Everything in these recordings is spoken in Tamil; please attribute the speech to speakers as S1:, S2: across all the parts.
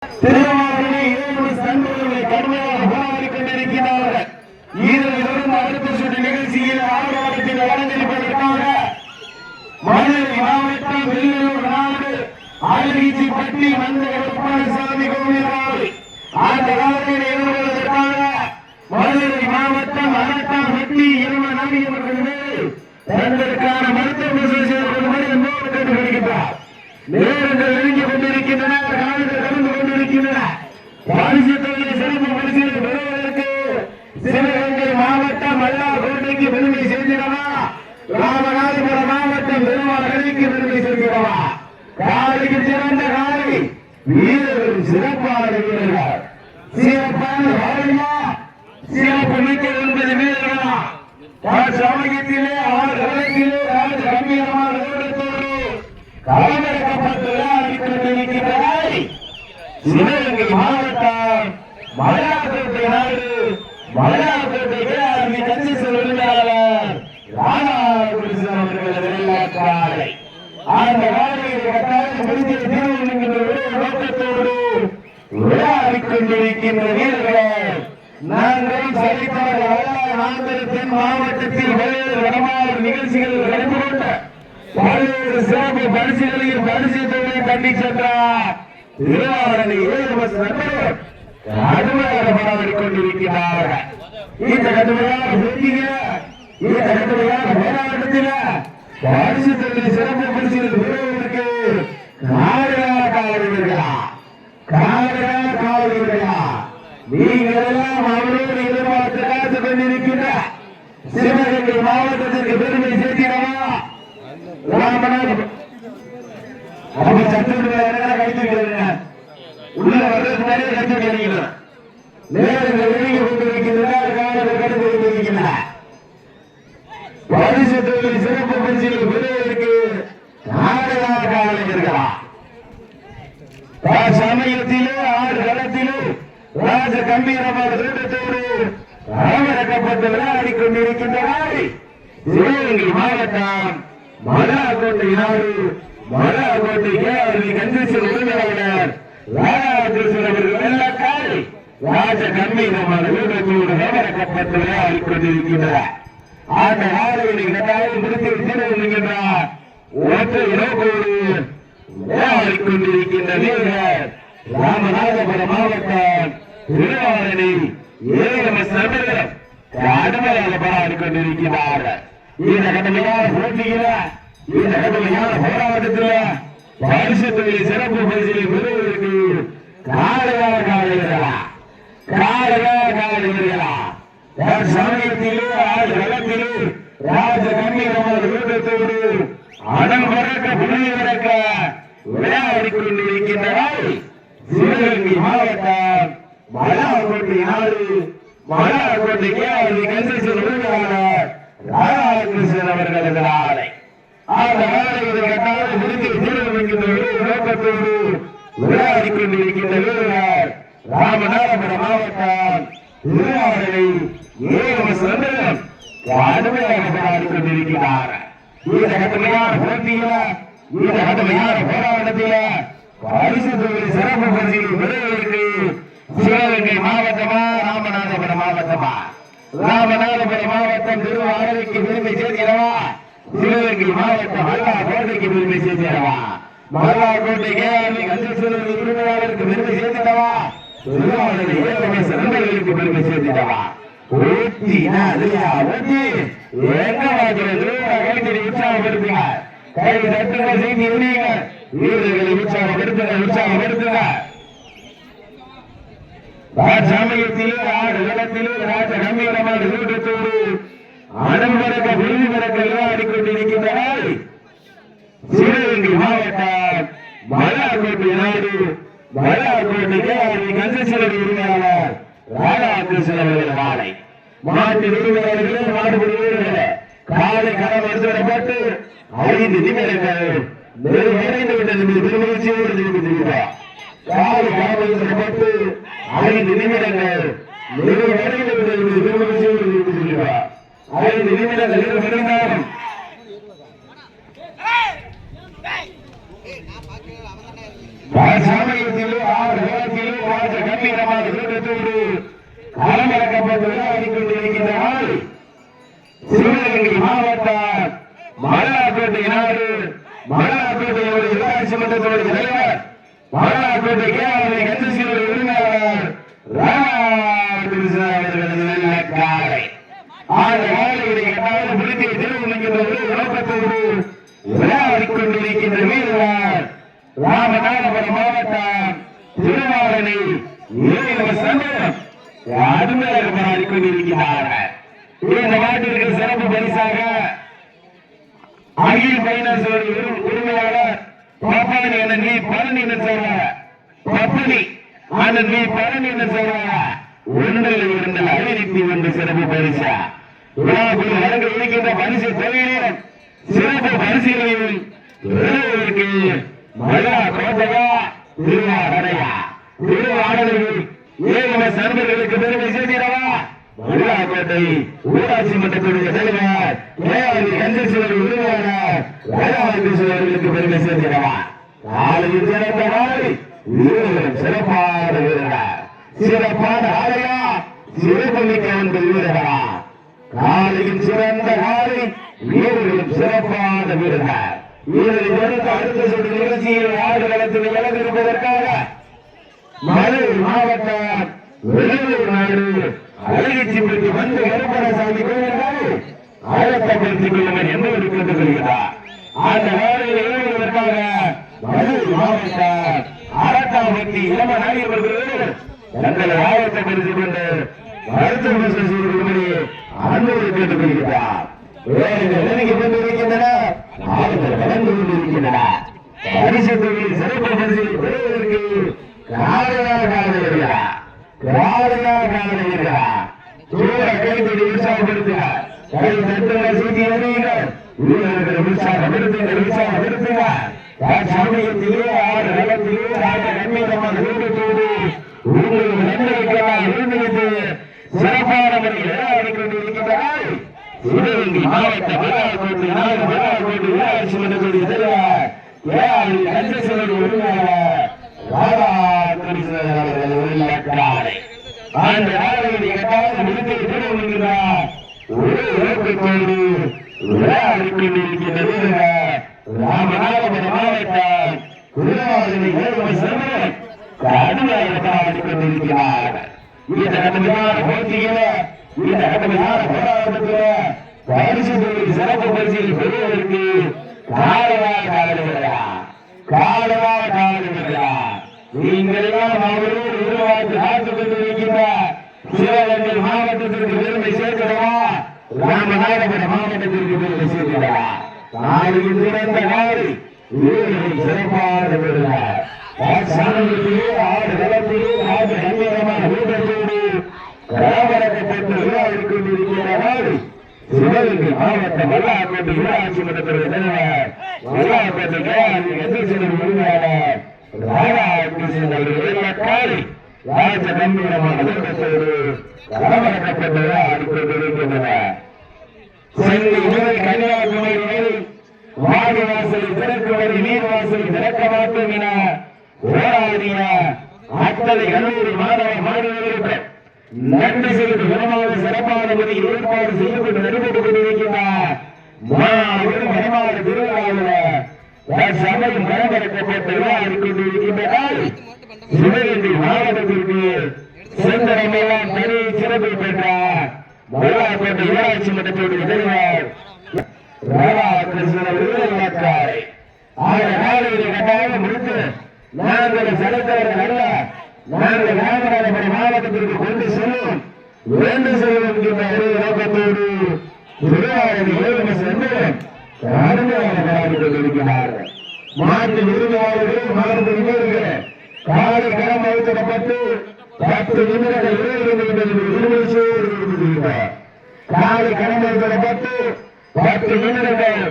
S1: திருவாரூரை நண்பர்களை கடுமையாக போராடி கொண்டிருக்கிறார்கள். இதிலிருந்து அடுத்த சுற்று நிகழ்ச்சியில் ஆர்வத்தில் வழங்கியிருப்பதற்காக மதுரை மாவட்டம் வெள்ளூர் நாடு ஆலீச்சிப்பட்டி வந்த எடப்பாடி கோவிலாறு அந்த காலத்தில் எழுதுவதற்காக மதுரை மாவட்டம் அரட்டாம்பட்டி இரும நபி அவர்கள் தங்களுக்கான மருத்துவ கேட்டுக்கொண்டிருக்கிறார். நேரங்கள் நெருங்கிக் கொண்டிருக்கின்றன. காலங்கள் கடந்து கொண்டிருக்கின்றன. பரிசு தொகையை சிறப்பு பரிசீலனை பெறுவதற்கு சிவகங்கை மாவட்டம் மல்லார்கோட்டைக்கு பெருமை சேர்க்கிறவா, ராமநாதபுரம் மாவட்டம் பெருமாளுக்கு பெருமை சேர்க்கிறவா. காலைக்கு சிறந்த காலை வீரர்கள் சிறப்பான வீரர்கள். சிறப்பான காலையா சிறப்பு மிக்க 9 வீரர்களா சமயத்திலே 6 களத்திலே ராஜ கம்பீரமான களமிறக்கப்பட்டு விளையாடிக்கொண்டிருக்கிறாய். சிவகங்கை மாவட்டம் மலையாளக்கோட்டை நாடு மலையாளக்கோட்டை கட்சி உரிமையாளர் ராதாகிருஷ்ணன் அவர்கள் வெள்ளாக்காலை அந்த வாழையை கட்டாயம் முடிஞ்ச தீர்வு என்கின்ற நோக்கத்தோடு விளையாடிக் கொண்டிருக்கின்ற வீரர்கள் நாங்கள் சரிபாடு ஆந்திரத்தின் மாவட்டத்தில் பல்வேறு வடமாறு நிகழ்ச்சிகள் கலந்து கொண்ட பல்வேறு சிறப்பு பரிசுகளையும் பரிசு தொகையை கண்டி சென்றார். திருவாரூரை நண்பர்கள் கடுமையாக போராடிக் கொண்டிருக்கிறார்கள். இந்த கடுமையான போட்டியில இந்த கடுமையான போராட்டத்தில் பரிசு தொகை சிறப்பு பரிசுகள் பெறுவதற்கு காவலர்களா நீங்கள் எல்லாம் அவரோடு எதிர்பார்த்து காத்துக் கொண்டிருக்கின்ற சிவகங்கை மாவட்டத்திற்கு பெருமை சேர்க்கிறவா ராமநாதபுரம் கைத்துக்கிறேன். உள்ள வர்றதுக்கு நிறைய கைத்துக்கிறீங்க. நேரங்கள் நெருங்கி கொண்டிருக்கின்றன. காலங்கள் கடந்து கொண்டிருக்கின்றன. பரிசு தொகை சிறப்பு பரிசுகள் பெறுவதற்கு காவலர்களா சமயத்திலே 6 களத்திலே ராஜ கம்பீரமான திட்டத்தோடு களமிறக்கப்பட்டு விளையாடிக் கொண்டிருக்கின்றனர். சிவகங்கை மாவட்டம் மலையாளக்கோட்டை நாடு மலையாளக்கோட்டை கஞ்சேஸ்வரர் உரிமையாளர் ராதாகிருஷ்ணன் அவர்கள் வெள்ளக்காலை ராஜ கம்பீரமான திட்டத்தோடு களமிறக்கப்பட்டு விளையாடிக் கொண்டிருக்கின்றனர். அந்த நாடுகளை கட்டாயம் முடித்து தீர்வுகின்றார். ஒற்றை நோக்கோடு விளையாடிக் கொண்டிருக்கின்ற வீரர் ராமநாதபுரம் மாவட்டம் திருவாரூரை கடுமையாக போராடிக் கொண்டிருக்கிறார்கள். இந்த கடுமையான போட்டியில இந்த கடுமையான போராட்டத்தில் பரிசு தொகை சிறப்பு பரிசிலை பெறுவதற்கு காலைகளா சமயத்திலே 6 களத்திலே ராஜ கம்பீரமான வீரத்தோடு அடம் பறக்க புனித பறக்க விளையாடிக் கொண்டிருக்கின்றனர். சிவகங்கை மாவட்டம் மலையாளக்கோட்டை நாடு மலையாளக்கோட்டை கஞ்சேஸ்வரர் உரிமையாளர் ராதாகிருஷ்ணன் அவர்களது ஆலை அந்த ஆலையை கட்டாயம் முடித்து தீர்வு என்கின்ற நோக்கத்தோடு விளையாடிக் கொண்டிருக்கின்ற வீரர் ராமநாதபுரம் மாவட்டம் திருவாரூரை கடுமையாக போராடிக் கொண்டிருக்கிறார். இந்த கடுமையான போட்டியில இந்த கடுமையான போராட்டத்தில பரிசு தொகை சிறப்பு பரிசில் பெறுவதற்கு சிவகங்கை மாவட்டமா ராமநாதபுரம் மாவட்டமா ராமநாதபுரம் மாவட்டம் திருவாரூரைக்கு பெருமை சேர்க்கிறவா, சிவகங்கை மாவட்டம் மல்லார்கோட்டைக்கு பெருமை சேர்க்கிறவா, மல்லார்கோட்டைக்கு கஞ்சேஸ்வரர் உரிமையாளருக்கு பெருமை சேர்த்திடவா, திருவாரூரை நண்பர்களுக்கு பெருமை சேர்த்திடவா. உற்சாகப்படுத்துங்க கை தட்டுங்க செய்தி எண்ணிங்க வீரர்களை உற்சாகப்படுத்துங்க. சமயத்திலே 6 களத்திலே ராஜ கம்பீரமான வீரத்தோடு அடம் பறக்க விருது பறக்க விளையாடிக் கொண்டிருக்கின்றனர். சிவகங்கை மாவட்டம் மலையாளக்கோட்டை நாடு மலையாளக்கோட்டை கஞ்சேஸ்வரர் உரிமையாளர் ராதாகிருஷ்ணன் அவர்கள் ஆலை மாட்டு உரிமையாளர்களே மாடுபடி வீரர்களே காலை களம் எடுத்துவிடப்பட்டு 5 நிமிடங்கள் நிறைந்து விட்டது. திருமணச்சியோடு திரும்பியிருக்கிறார். காலை களம் எடுத்துவிடப்பட்டு 5 நிமிடங்கள் நிறைவடைந்து விட்டது. திருமணச்சியோடு திரும்பியிருக்கிறார். 5 நிமிடங்கள் நிறைவடைந்தாலும் சமயத்தில் 6 மன்றத்தோடு தலைவர் மாநாட்டோடு கேரள கட்சியின் உரிமையாளர் ராமகிருஷ்ணன் அவர்களது நல்ல காலை ஆறு காலைகளை கட்டாயம் முடித்து திருமணிக்கின்ற நோக்கத்தோடு விளையாடிக் கொண்டிருக்கின்ற வீரர் ராமநாதபுரம் மாவட்டம் திருவாரணை சமயம் அருமையாக விளையாடிக் கொண்டிருக்கிறார்கள். இந்த நாட்டிற்கு சிறப்பு பரிசாக அகில் பைனான்ஸ் உரிமையாளர் பப்பானி அண்ணன் வி பழனி என்ன சொல்றாங்க, பப்பனி அண்ணன் வி பழனி என்ன சொல்றாங்க, ஒன்றில் இருந்த அறிவிப்பு ஒன்று சிறப்பு பரிசா விழாக்குள் வழங்க இருக்கின்ற பரிசு தொகையிலும் சிறப்பு பரிசீலனையில் மழா கோட்டையா திருவாரணையா திருவாரணையில் ஏழு சர்வர்களுக்கு பெருமை சேர்த்திடவா மல்லாக்கோட்டை ஊராட்சி மன்றத்துடைய தலைவர் கந்தேஸ்வரர் உரிமையாளர் ராஜாகிருஷ்ணர்களுக்கு பெருமை சேர்த்திடவா காலையில் சிறந்த நாளை வீரர்களும் சிறப்பான வீரர்கள் சிறப்பான ஆலையா சிறப்பு மிக்க ஒன்று வீரர்களா காலையில் சிறந்த நாளை வீரர்களும் சிறப்பான வீரர்கள் வீரர்களுக்கு அடுத்த சுற்று நிகழ்ச்சியில் ஆடு களத்தில் விலகிருப்பதற்காக மதுரை மாவட்டம் வெளியூர் நாடு அழகிச்சிப்பட்டி வந்து கருப்பணசாமி கோயில்கள் ஆயத்தப்படுத்திக் கொள்ளுங்கள் என்று கேட்டுக் கொள்கிறார். அந்த வேலையில் இறங்குவதற்காக மதுரை மாவட்டம் அரட்டாம்பட்டி இளம நாயகர்கள் தங்களை ஆயத்தப்படுத்திக் கொண்டு மருத்துவ செய்து கொள்ளும்படி அன்போடு கேட்டுக் கொள்கிறார். வேலைகள் நெருங்கி கொண்டிருக்கின்றன, ஆளுநர் வளர்ந்து கொண்டிருக்கின்றன. பரிசு தொழில் சிறப்பு பரிசில் பெறுவதற்கு காலையாக காலைகிறார் தூர கைத்தொடி உற்சாகப்படுத்துகிறார். கை தட்டுங்க சீட்டி அறியுங்கள், வீரர்கள் உற்சாகப்படுத்துகிறார். சமயத்திலே ஆறு நிலத்திலே ஆட்ட கண்ணீரமாக வீட்டத்தோடு உங்களுக்கு நன்மைக்கெல்லாம் இருந்துவிட்டு சிறப்பான முறையில் விளையாடிக் கொண்டிருக்கின்றனர். சிவகங்கை மாவட்ட விளையாட்டு ஊராட்சி மன்றத்துடைய தலைவர் கந்தேஸ்வரர் உரிமையாளர் ராதாகிருஷ்ணன் அவர்கள் உள்ளாரை அந்த நாளையை கட்டாயம் முடித்து திரும்புகிறார். ஒரு நோக்கத்தோடு விளையாடிக் கொண்டிருக்கின்றது ராமநாதபுரம் மாவட்டம் திருவாரூரை ஏழுமை சமயம் கடுமையாக விளையாடிக் கொண்டிருக்கிறார்கள். இந்த கடுமையான போட்டியில இந்த கடுமையான போராட்டத்தில் பரிசு தொழில் சிறப்பு பரிசில் பெறுவதற்கு காலமாக நீங்கள் எல்லாம் அவரோடு உருவாக்கி காத்துக் கொண்டிருக்கின்ற சிவகங்கை மாவட்டத்திற்கு பெருமை சேர்க்கிறவா, ராமநாதபுரம் மாவட்டத்திற்கு பெருமை சேர்க்கிறவா. நாளைக்கு சிறந்த நாள் வீரர்கள் சிறப்பான வீரர்கள் சமயத்திலே ஆறு களத்திலே ஆறு கண்ணியமான வீரத்தோடு கலவரப்பட்டு விளையாடிக் கொண்டிருக்கிறார்கள். சிவகங்கை மாவட்ட மல்லாக்கோட்டை ஊராட்சி மன்றத்துடைய தலைவர் மல்லாக்கோட்டை கந்தேஸ்வரர் உரிமையாளர் ராதாகிருஷ்ணன் அவர்கள் ராஜ கம்பீரமான வீரத்தோடு கலவரப்பட்டு விளையாடிக் கொண்டிருக்கின்றனர். சென்னை முதல் கன்னியாகுமரி வரை வாடி வாசலை திறக்கும் வரை நீர் வாசலை திறக்க மாட்டோம் என போராடிய அத்தனை கல்லூரி மாணவ மாணவர்களுக்கு நன்றி செலுத்தும் விதமாக சிறப்பான முறையில் ஏற்பாடு செய்யப்பட்டு நடைபெற்றுக் கொண்டிருக்கின்றார். வடமாறு திருவிழாவில் சபையும் கலவரக்கப்பட்டு விளையாடிக் கொண்டிருக்கின்றனர். சிவகங்கை மாவட்டத்திற்கு செந்தரமெல்லாம் தனி சிறப்பு பெற்ற மல்லாக்கோட்டை ஊராட்சி மன்றத்துடைய தலைவர் ராதாகிருஷ்ணன் இலக்காரை ஆக நாளையை கட்டாயம் முடித்து நாங்கள் செலுத்தவர்கள் அல்ல, நாங்கள் ராமநாதபுரம் மாவட்டத்திற்கு கொண்டு செல்லும் வேண்டு செல்லும் என்கின்ற ஒரே நோக்கத்தோடு திருவாரூர் ஏழுமை சென்று கடுமையாக போராடிக் கொண்டிருக்கிறார்கள். மாட்டு உரிமையாளர்கள் மாவட்ட வீரர்கள் காலை களம் அழுத்தப்பட்டு 10 நிமிடங்கள் காலை களம் அழுத்தப்பட்டு 10 நிமிடங்கள்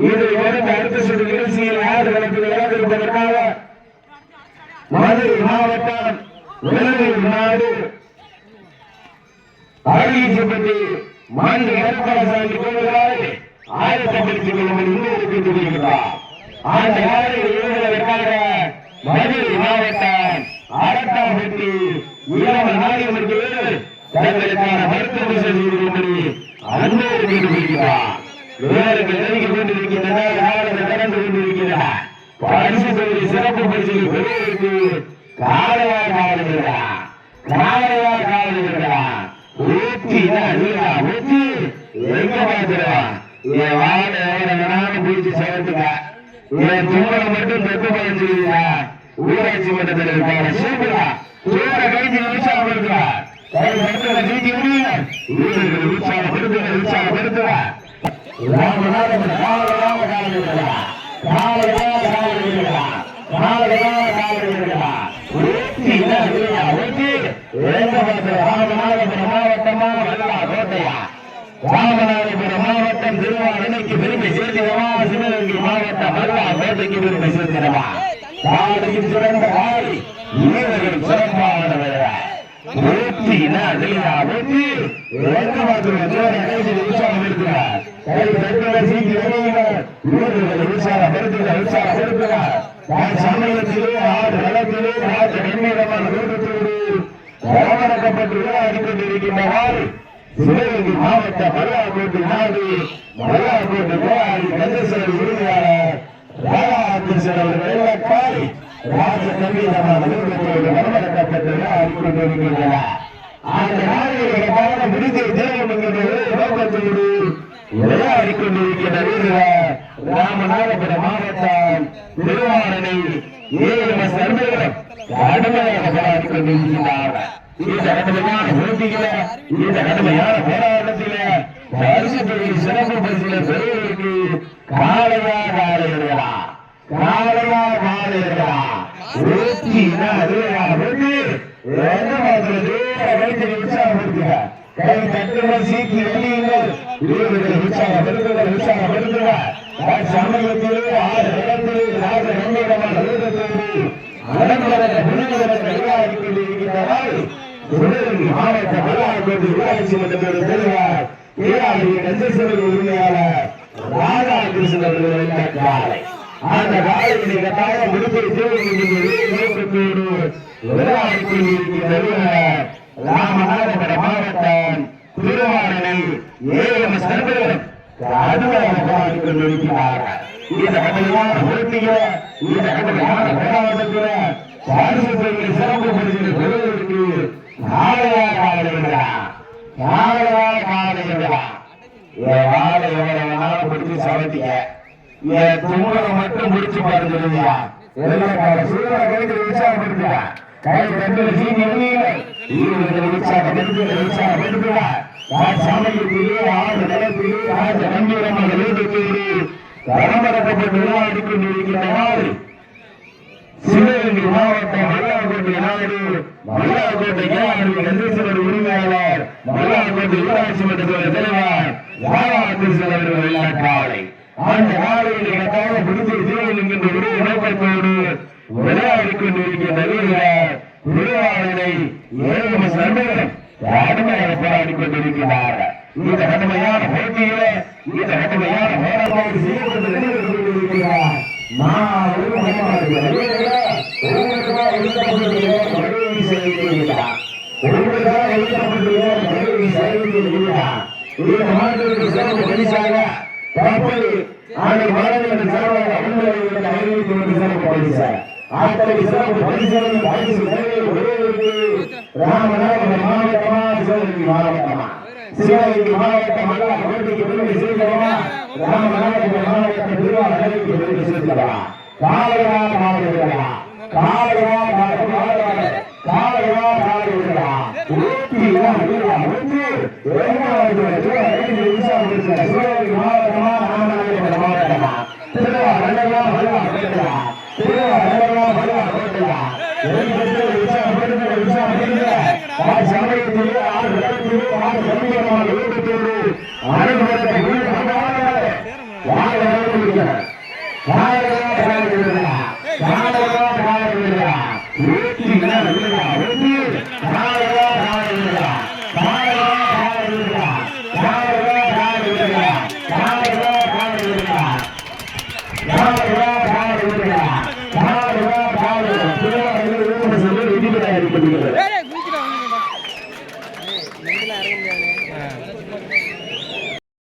S1: இதை அடுத்த சுற்று நிகழ்ச்சியில் ஆறு களத்தில் இழந்திருப்பதற்காக மதுரை மாவட்டம் வெளியூர் நாடு அழகிச்சிப்பட்டி மாநில கருப்பணசாமி கோவில்களை ஆயத்தப்படுத்திக் கொள்ளும்படி முன்னெடுத்துக் கொண்டிருக்கிறார். அந்த ஏழுவதற்காக மதுரை மாவட்டம் அரட்டாம்பட்டி இளம நாயகர்களுக்கு தங்களுக்கான மருத்துவ செய்து கொள்ளும்படி அன்போடு கேட்டுக்கொள்கிறார். வீரர்கள் நெருங்கி கொண்டிருக்கின்றன. காலங்கள் கடந்து கொண்டிருக்கின்றன. பரிசு தொகுதி சிறப்பு பரிசுகள் பெறுவதற்கு காலையா காலங்களா காலையா காலங்களா ஊற்றி ஊற்றி எங்க பார்த்துருவான். என் வாழை எவ்வளவு வேணாலும் பிடிச்சி சேர்த்துக்க. என் தூரம் மட்டும் தொட்டு பறிச்சிருக்கா. ஊராட்சி மன்றத்தில் இருக்காங்க சூப்பரா சூழ கைதி உற்சாகப்படுத்துவார். கை மருத்துவ ஜீதி முடியும். வீரர்கள் உற்சாகப்படுத்துவார் உற்சாகப்படுத்துவார். ராமநாதபுரம் காலகளாக காலங்களா காலகளாக காலங்களா காலகளாக காலங்களா ஊற்றி ஊற்றி எங்க பார்த்து ராமநாதபுரம் மாவட்டமா நல்லா கோட்டையா. ராமநாதபுரம் மாவட்டம் திருவாரணைக்கு பெருமை சேர்க்கிறவா. சிவகங்கை மாவட்டம் நல்லா கோட்டைக்கு பெருமை சேர்க்கிறவா. காலையில் சிறந்த காலை வீரர்கள் சிறப்பானவர். ஊற்றி ஊற்றி எங்க பார்த்து உற்சாகம் இருக்கிறார். கை தட்டுவ சீக்கி வருகிறார். வீரர்கள் உற்சாகப்படுத்துகிறார் உற்சாகப்படுத்துகிறார். சமயத்திலே ஆறு களத்திலே ராஜ கண்ணியமான தோட்டத்தோடு பரபரக்கப்பட்டு விளையாடிக் கொண்டிருக்கின்றவாறு சிவகங்கை மாவட்ட மல்லாக்கோட்டை நாடு மல்லாக்கோட்டை விளையாடி கந்தேஸ்வரர் உரிமையாளர் ராஜாகிருஷ்ணன் அவர்கள் வெள்ளக்காய் ராஜ கண்ணியமான தோட்டத்தோடு பரபரக்கப்பட்டு விளையாடிக் கொண்டிருக்கின்றனர். அந்த நாடுகளுக்கான விருதை தேவம் என்கிற நோக்கத்தோடு விளையாடிக் கொண்டிருக்கின்ற வீரர் ராமநாதபுரம் மாவட்டம் திருவாரணை ஏஎம்எஸ் நண்பர்களும் கடுமையாக போராடிக் கொண்டிருக்கின்றார்கள். இந்த கடுமையான போட்டியில இந்த கடுமையான போராட்டத்தில பரிசு தொகுதி சிறப்பு பரிசுகளை பெறுவதற்கு காலையா காலையா காலையா காலையா ஊற்றி உற்சாகப்படுத்துக. கை தட்டுவ சீக்கி வெளியுங்கள். வீரர்கள் உற்சாகப்படுத்துக உற்சாகப்படுத்துக. சமயத்திலே ஆறு இடத்திலே ராஜ கண்ணியமான வீரத்தோடு அடம்பரத்தை புனிதவர்கள் விளையாடிக் கொண்டிருக்கின்றனர். சிவகங்கை மாவட்ட மல்லாக்கோட்டை ஊராட்சி மன்றத்தோடு தெரிவார் கந்தேஸ்வரர் உரிமையாளர் ராதாகிருஷ்ணன் அவர்கள் வெள்ள காலை. அந்த காலையினை கட்டாயம் விடுதலை நோக்கத்தோடு விளையாடிக் கொண்டிருக்கின்ற ராமநாதபுரம் மாவட்டம் திருவாரணை ஏஎம்எஸ் நண்பர்களும் கடுமையாக போராடிக் கொண்டிருக்கிறார்கள். இந்த கடுமையான போட்டியில இந்த கடுமையான போராட்டத்தில பரிசு தொகுதி சிறப்பு பரிசுகளை பெறுவதற்கு காலையா காலையா காலையா காலையா. என் வாழை எவ்வளவு வேணாலும் பிடிச்சு சவட்டிக்க. என் தும்பலை மட்டும் முடிச்சு பாருங்க. சூழல கைது உற்சாகப்படுத்துவா. கை கண்டு சீனி உற்சாகப்படுத்துவா. சமயத்திலே ஆறு நிலத்திலே ராஜ கம்பீரமான வீட்டுக்கோடு பரபரக்கப்பட்டு விளையாடிக் கொண்டிருக்கின்றவாறு சிவகங்கை மாவட்டம் மல்லாக்கோட்டை நாடு மல்லாக்கோட்டை கந்தேஸ்வரர் உரிமையாளர் மல்லாக்கோட்டை ஊராட்சி மன்றத்தோட தலைவர் ராதாகிருஷ்ணன் அவர்கள் வெள்ளக்காலை. அந்த நாளையில் கட்டாய விடுதலை தேவை என்கின்ற விடுதலை நோக்கத்தோடு விளையாடிக் கொண்டிருக்கின்ற வீரர் திருவாரணை ஏஎம்எஸ் நண்பர்களும் கடுமையாக போராடிக் கொண்டிருக்கிறார்கள். இந்த கடுமையான போட்டியில இந்த கடுமையான போராட்டத்தை செய்யப்பட்டு கொண்டிருக்கிறார். ராமநாதபுரம் மாவட்டமா சிவகங்கை மாவட்டமா சிவகங்கை மாவட்டம் கோட்டைக்கு பெருமை சேர்க்கிறவா. ராமநாதபுரம் மாவட்டம் திருவாரூருக்கு பெருமை சேர்க்கிறவா. காலையா காலையா காலையா காலையா காலையா ஊற்றி சிவகங்கை மாவட்டமா ராமநாதபுரம் மாவட்டமா திருவாரூரா மல்லா திருவாரூரா மல்லா கோட்டையா சமயத்திலே ஆறு இடத்திலே ஆறு கம்பீரமான வீட்டத்தோடு அனைவரத்தை